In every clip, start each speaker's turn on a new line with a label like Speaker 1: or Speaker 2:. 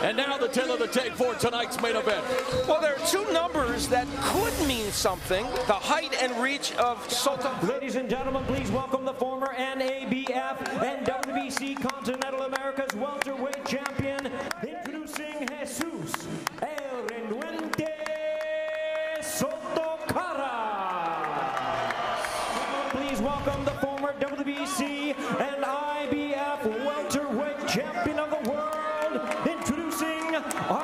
Speaker 1: And now the 10 of the tape for tonight's main event.
Speaker 2: Well, there are two numbers that could mean something. The height and reach of Soto.
Speaker 3: Ladies and gentlemen, please welcome the former NABF and WBC Continental America's welterweight champion, introducing Jesus El Renuente Soto Karass. Please welcome the former WBC and IBF welterweight champion of the world, introducing Berto.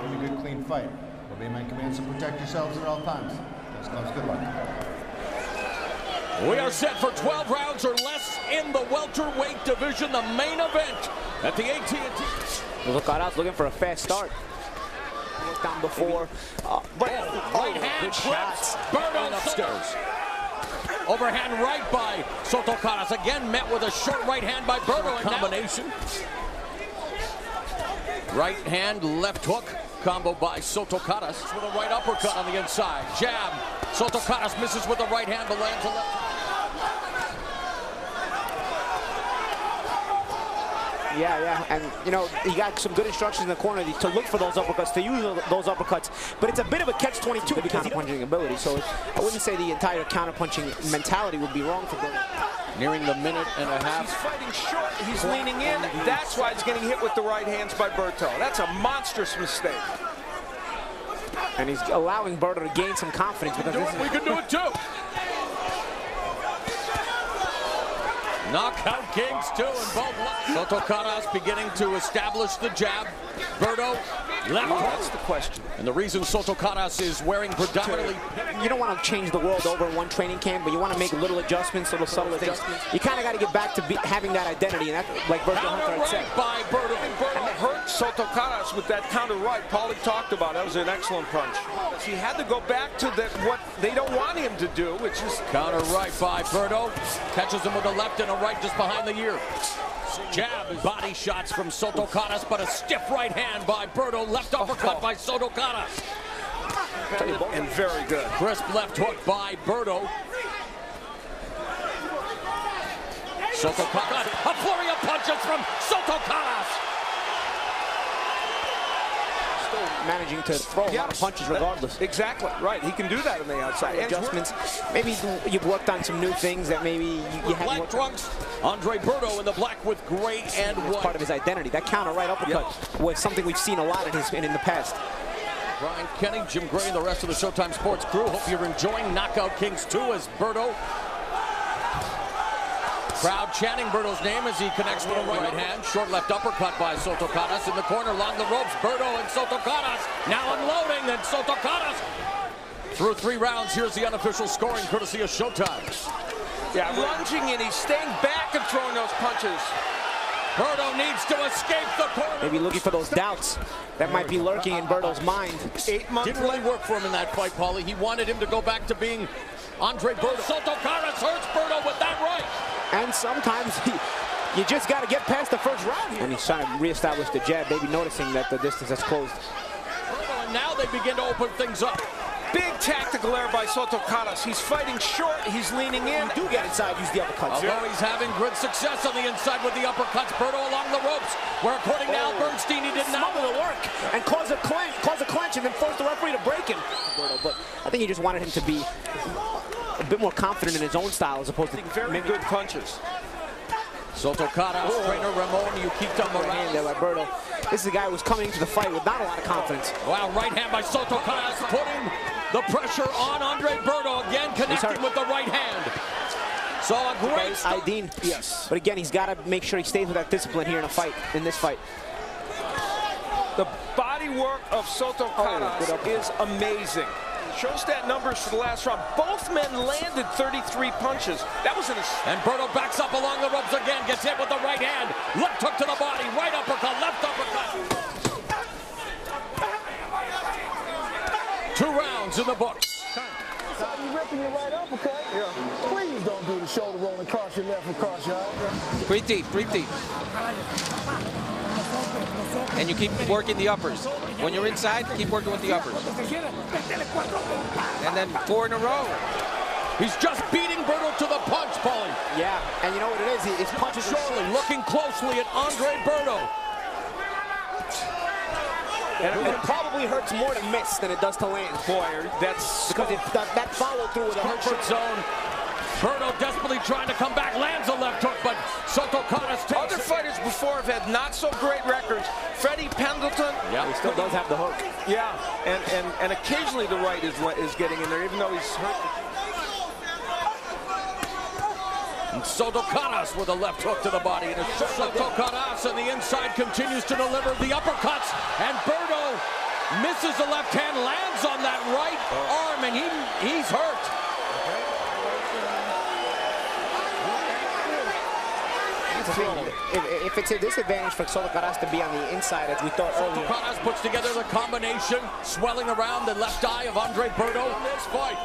Speaker 4: A good, clean fight. Obey my commands and protect yourselves at all times. Those gloves, good luck.
Speaker 1: We are set for 12 rounds or less in the welterweight division, the main event at the AT&T.
Speaker 5: Look, Karass looking for a fast start. Down before,
Speaker 1: right hand flips. Berto upstairs. Overhand right by Soto Karass. Again met with a short right hand by Berto. Combination. Right hand, left hook. Combo by Soto Karass with a right uppercut on the inside. Jab. Soto Karass misses with the right hand, but lands a left.
Speaker 5: Yeah, and you know, he got some good instructions in the corner to look for those uppercuts, to use those uppercuts, but it's a bit of a catch-22 because counter-punching ability, so I wouldn't say the entire counter-punching mentality would be wrong for Berto.
Speaker 1: Nearing the minute and a half.
Speaker 2: He's fighting short, he's leaning in, that's why he's getting hit with the right hands by Berto. That's a monstrous mistake.
Speaker 5: And he's allowing Berto to gain some confidence because
Speaker 1: we can do it too. Knockout Kings 2 in both. Soto Karass beginning to establish the jab. Berto left hook.
Speaker 2: That's the question.
Speaker 1: And the reason Soto Karass is wearing predominantly.
Speaker 5: You don't want to change the world over in one training camp, but you want to make little adjustments, little subtle adjustments. You kind of got to get back to having that identity, and that's like Berto Hunter had said.
Speaker 1: By Berto.
Speaker 2: And Berto hurt Soto Karass with that counter right. Paulie talked about it. That was an excellent punch. He had to go back to what they don't want him to do, which is
Speaker 1: counter right by Berto. Catches him with a left and a right just behind the ear. Jab, body shots from Soto Karass, but a stiff right hand by Berto. Left uppercut by Soto Karass.
Speaker 2: And very good.
Speaker 1: Crisp left hook by Berto. Soto Karass, a flurry of punches from Soto Karass.
Speaker 5: Still managing to throw a lot of punches regardless.
Speaker 2: Exactly, right. He can do that on the outside.
Speaker 5: Adjustments. Maybe you've worked on some new things that maybe you haven't
Speaker 1: black
Speaker 5: worked
Speaker 1: trunks. Andre Berto in the black with gray and white.
Speaker 5: It's part of his identity. That counter right uppercut was something we've seen a lot in the past.
Speaker 1: Brian Kenny, Jim Gray, and the rest of the Showtime Sports crew. Hope you're enjoying Knockout Kings 2 as Berto. Crowd chanting Berto's name as he connects with a right hand. Short left uppercut by Soto Karass in the corner along the ropes. Berto and Soto Karass now unloading, and Soto Karass through 3 rounds. Here's the unofficial scoring courtesy of Showtime.
Speaker 2: Yeah, lunging and he's staying back and throwing those punches.
Speaker 1: Berto needs to escape the corner.
Speaker 5: Maybe looking for those doubts that might be lurking in Berto's mind.
Speaker 2: 8 months
Speaker 1: didn't really work for him in that fight, Paulie. He wanted him to go back to being Andre Berto. Soto Karass hurts Berto with that right.
Speaker 5: And sometimes you just got to get past the first round here. And he's trying to reestablish the jab, maybe noticing that the distance has closed.
Speaker 1: Berto, and now they begin to open things up.
Speaker 2: Big tactical error by Soto Karass. He's fighting short, he's leaning in.
Speaker 5: You do get inside, use the uppercuts.
Speaker 1: Although he's having good success on the inside with the uppercuts, Berto along the ropes, where according to Al Bernstein, he did not
Speaker 5: smother the work and cause a clinch and then force the referee to break him. But I think he just wanted him to be a bit more confident in his own style as opposed to
Speaker 2: very good punches.
Speaker 1: Soto Karass, trainer Ramon, you keep on the
Speaker 5: hand there by Berto. This is a guy who was coming into the fight with not a lot of confidence.
Speaker 1: Wow, right hand by Soto Karass, putting the pressure on Andre Berto, again connecting with the right hand. So a great start.
Speaker 5: Yes. But again, he's got to make sure he stays with that discipline here in this fight.
Speaker 2: The body work of Soto Karass is amazing. Show stat numbers for the last round. Both men landed 33 punches. That was
Speaker 1: And Berto backs up along the ropes again, gets hit with the right hand. Left hook to the body, right uppercut, left uppercut. 2 rounds in the books.
Speaker 6: You ripping your right uppercut? Yeah. Please don't do the shoulder roll and cross your left and cross your right.
Speaker 7: Breathe deep, breathe deep. And you keep working the uppers. When you're inside, keep working with the uppers. And then 4 in a row.
Speaker 1: He's just beating Berto to the punch, Paulie.
Speaker 5: Yeah, and you know what it is? His punches are
Speaker 1: Surely looking closely at Andre Berto.
Speaker 5: And it probably hurts more to miss than it does to land.
Speaker 2: Boy, that's
Speaker 5: because that follow through with a
Speaker 1: comfort zone. Berto desperately trying to come back, lands a left hook, but Soto Karass takes
Speaker 2: Other fighters before have had not so great records. Freddie Pendleton,
Speaker 5: he still does have the hook.
Speaker 2: Yeah, and occasionally the right is getting in there, even though he's hurt.
Speaker 1: And Soto Karass with a left hook to the body. And Soto Karass on the inside continues to deliver the uppercuts, and Berto misses the left hand, lands on that right arm, and he's hurt.
Speaker 5: If it's a disadvantage for Soto Karass to be on the inside, as we thought earlier.
Speaker 1: Soto Karass puts together the combination, swelling around the left eye of Andre Berto in this fight.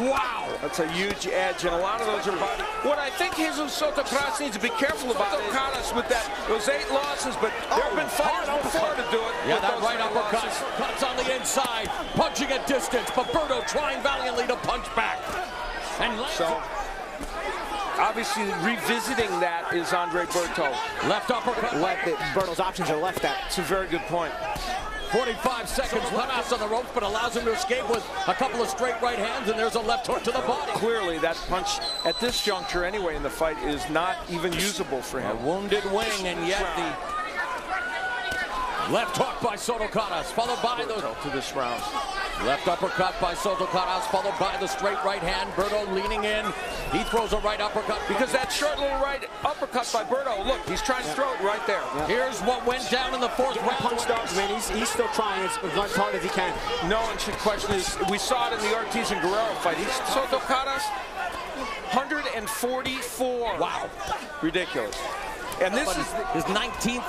Speaker 1: Wow!
Speaker 2: That's a huge edge, and a lot of those are body. What I think Jesus Soto Karass needs to be careful about is Karass with those 8 losses, but there have been fighters before to do it.
Speaker 1: Yeah, that right uppercut cuts on the inside, punching at distance, but Berto trying valiantly to punch back. And
Speaker 2: so, obviously, revisiting that is Andre Berto.
Speaker 1: Left uppercut.
Speaker 5: Berto's options are left at.
Speaker 2: It's a very good point.
Speaker 1: 45 seconds, Karass on the ropes, but allows him to escape with a couple of straight right hands, and there's a left hook to the body.
Speaker 2: Clearly, that punch at this juncture anyway in the fight is not even usable for him.
Speaker 1: A wounded wing, and yet the left hook by Soto Karass, followed by the
Speaker 2: to this round.
Speaker 1: Left uppercut by Soto Karass, followed by the straight right hand. Berto leaning in. He throws a right uppercut.
Speaker 2: Because that short little right uppercut by Berto, look, he's trying to throw it right there.
Speaker 1: Yeah. Here's what went down in the 4th round.
Speaker 5: Punched up, man. He's still trying as hard as he can.
Speaker 2: No one should question this. We saw it in the Ortiz and Guerrero fight. Soto Karass, 144.
Speaker 1: Wow.
Speaker 2: Ridiculous. And this is
Speaker 1: his 19th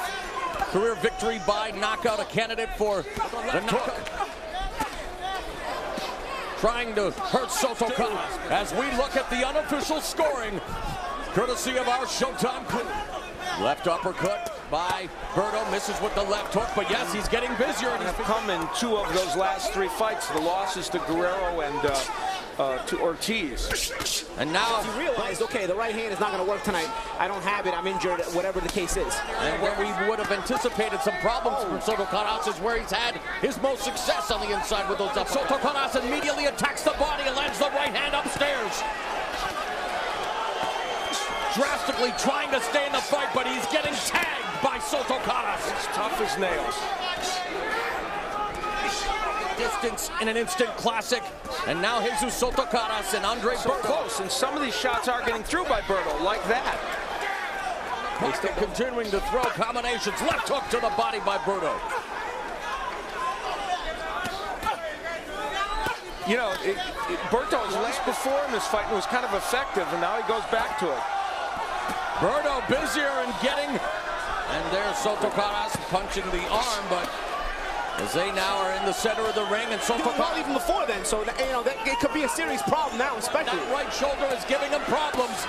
Speaker 1: career victory by knockout, a candidate for the knockout. Trying to hurt Soto Karass as we look at the unofficial scoring, courtesy of our Showtime crew. Left uppercut by Berto, misses with the left hook, but yes, he's getting busier. And he's
Speaker 2: come in 2 of those last 3 fights. The losses to Guerrero and to Ortiz.
Speaker 5: And now he realized, okay, the right hand is not going to work tonight. I don't have it. I'm injured, whatever the case is.
Speaker 1: And where we would have anticipated some problems for Soto Karass is where he's had his most success on the inside with those uppercuts. Soto Karass immediately attacks the body and lands the right hand upstairs. Drastically trying to stay in the fight, but he's getting tagged by Soto Karass.
Speaker 2: It's tough as nails.
Speaker 1: Distance in an instant classic, and now Jesus Soto Karass and Andre
Speaker 2: so
Speaker 1: Berto.
Speaker 2: Close, and some of these shots are getting through by Berto, like that.
Speaker 1: He's still continuing to throw combinations. Left hook to the body by Berto.
Speaker 2: You know, Berto's last before in this fight was kind of effective, and now he goes back to it.
Speaker 1: Berto busier and getting, and there's Soto Karass punching the arm, but as they now are in the center of the ring, and Soto Karass
Speaker 5: even before then, so that, it could be a serious problem now, especially.
Speaker 1: That right shoulder is giving him problems.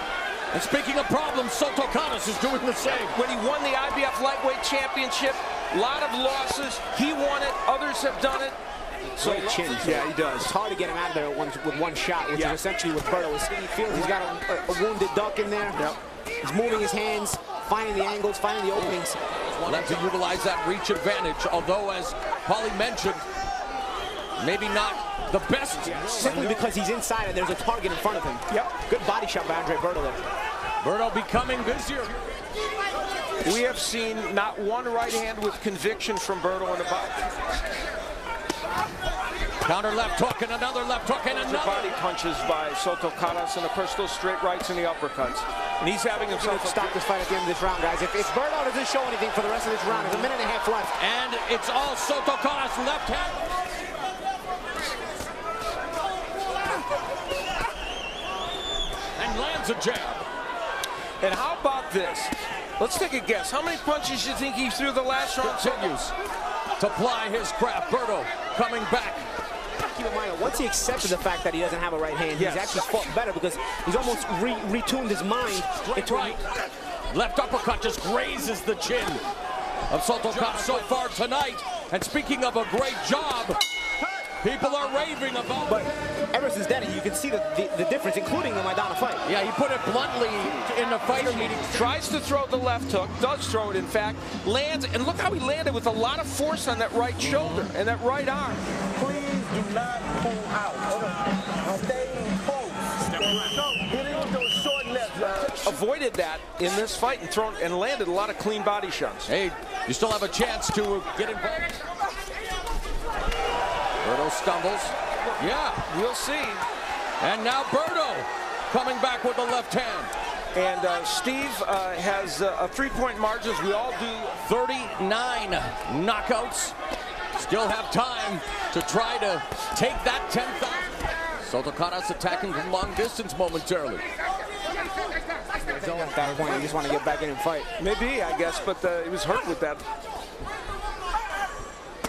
Speaker 1: And speaking of problems, Soto Karass is doing the same.
Speaker 2: When he won the IBF Lightweight Championship, a lot of losses. He won it. Others have done it.
Speaker 5: So chin.
Speaker 2: Yeah, he does.
Speaker 5: It's hard to get him out of there with one shot, which is essentially what Berto is. He feels he's got a wounded duck in there.
Speaker 2: Yep.
Speaker 5: He's moving his hands, finding the angles, finding the openings.
Speaker 1: Wanting to utilize that reach advantage, although, as Paulie mentioned, maybe not the best.
Speaker 5: Simply because he's inside and there's a target in front of him.
Speaker 2: Yep.
Speaker 5: Good body shot by Andre Berto there.
Speaker 1: Berto becoming busier.
Speaker 2: We have seen not one right hand with conviction from Berto in the body.
Speaker 1: Counter left hook and another left hook and another.
Speaker 2: Body punches by Soto Karass, and of course those straight rights and the uppercuts. And he's having himself
Speaker 5: stop this fight at the end of this round, guys. If Berto doesn't show anything for the rest of this round, there's a minute and a half left.
Speaker 1: And it's all Soto Karass left hand. And lands a jab.
Speaker 2: And how about this? Let's take a guess. How many punches do you think he threw the last round?
Speaker 1: Continues to ply his craft. Berto coming back.
Speaker 5: Keep in mind, once he accepted the fact that he doesn't have a right hand, he's actually fought better because he's almost retuned his mind.
Speaker 1: Right. Left uppercut just grazes the chin of Soto Karass so far tonight. And speaking of a great job, People are raving about.
Speaker 5: But ever since then, you can see the difference, including the Maidana fight.
Speaker 1: Yeah, he put it bluntly in the fighter meeting.
Speaker 2: Tries to throw the left hook, does throw it in fact, lands, and look how he landed with a lot of force on that right shoulder and that right arm.
Speaker 6: Please do not pull out. Stay close. Hitting with those short lefts.
Speaker 2: Avoided that in this fight and landed a lot of clean body shots.
Speaker 1: Hey, you still have a chance to get involved. Berto stumbles. Yeah,
Speaker 2: We'll see.
Speaker 1: and now Berto coming back with the left hand.
Speaker 2: And Steve has a 3-point margin, as we all do.
Speaker 1: 39 knockouts. Still have time to try to take that 10,000. Soto Karass attacking from long distance momentarily.
Speaker 5: At that point, you just want to get back in and fight.
Speaker 2: Maybe, I guess, but he was hurt with that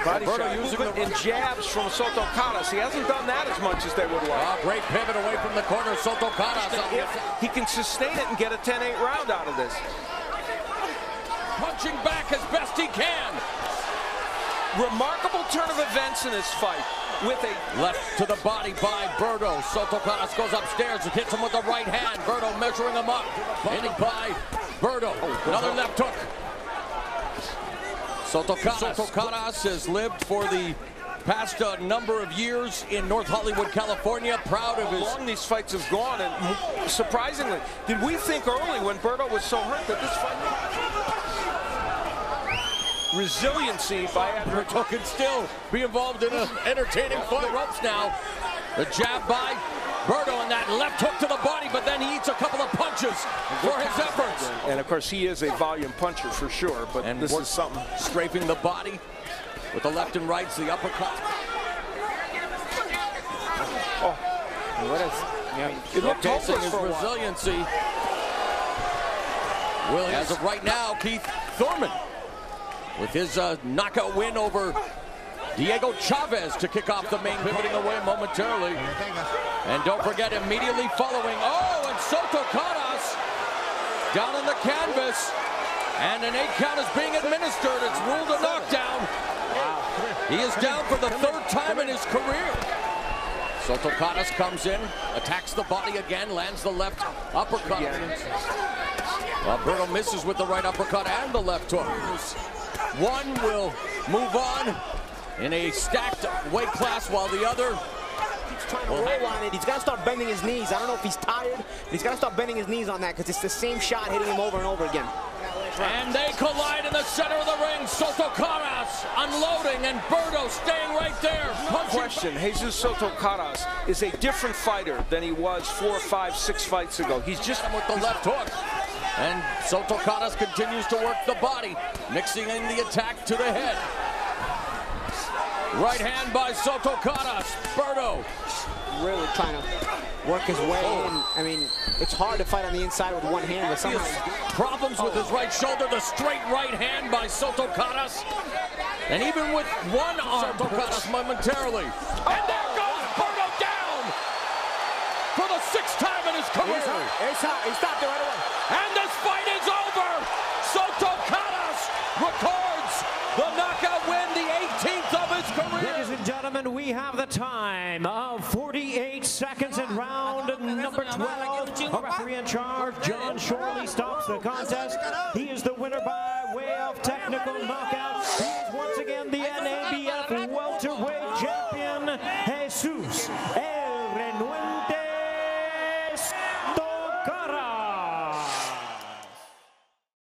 Speaker 2: body
Speaker 1: Berto
Speaker 2: shot.
Speaker 1: using
Speaker 2: Movement and jabs from Soto Karass. He hasn't done that as much as they would like.
Speaker 1: Great pivot away from the corner. Soto Karass.
Speaker 2: If he can sustain it and get a 10-8 round out of this.
Speaker 1: Punching back as best he can.
Speaker 2: Remarkable turn of events in this fight. With a
Speaker 1: Left to the body by Berto. Soto Karass goes upstairs and hits him with the right hand. Berto measuring him up. Hitting by Berto. Another left hook. Soto Karass has lived for the past number of years in North Hollywood, California. Proud of his...
Speaker 2: How long these fights have gone, and surprisingly, did we think early when Berto was so hurt that this fight... Resiliency by
Speaker 1: Berto can still be involved in an entertaining fight. Ropes now. The jab by Berto and that left hook to the body, but then he eats a couple of punches for his efforts.
Speaker 2: And of course, he is a volume puncher for sure, but
Speaker 1: And
Speaker 2: this is something.
Speaker 1: Scraping the body with the left and rights, the uppercut.
Speaker 5: What is? Yeah,
Speaker 2: It looked
Speaker 1: Showcasing
Speaker 2: hopeless
Speaker 1: his
Speaker 2: for a while.
Speaker 1: resiliency. As of right now, Keith Thurman with his knockout win over Diego Chavez to kick off the main, pivoting away momentarily. And don't forget, immediately following, and Soto Karass down on the canvas. And an 8 count is being administered. It's ruled a knockdown. He is down for the 3rd time in his career. Soto Karass comes in, attacks the body again, lands the left uppercut. Well, Berto misses with the right uppercut and the left hook. One will move on in a stacked weight class, while the other
Speaker 5: keeps trying to roll on it. He's got to start bending his knees. I don't know if he's tired, but he's got to start bending his knees on that, because it's the same shot hitting him over and over again.
Speaker 1: And they collide in the center of the ring. Soto Karass unloading, and Berto staying right there.
Speaker 2: No question, Jesus Soto Karass is a different fighter than he was 4, 5, 6 fights ago. He's just
Speaker 1: with the left hook. And Soto Karass continues to work the body, mixing in the attack to the head. Right hand by Soto Karass. Berto
Speaker 5: really trying to work his way in. I mean, it's hard to fight on the inside with one hand, but somehow
Speaker 1: problems with his right shoulder. The straight right hand by Soto Karass. And even with one arm, Soto Karass momentarily. And there goes Berto down for the 6th time in his career.
Speaker 5: He stopped it right away.
Speaker 1: And this fight is over. Soto Karass records the knockout win, the 18th of his career.
Speaker 3: Ladies and gentlemen, we have the time of 48 seconds in round number 12. Our referee in charge, John Shorley, stops the contest. He is the winner by way of technical knockout. He is once again the NABF welterweight champion, Jesus El Renuente.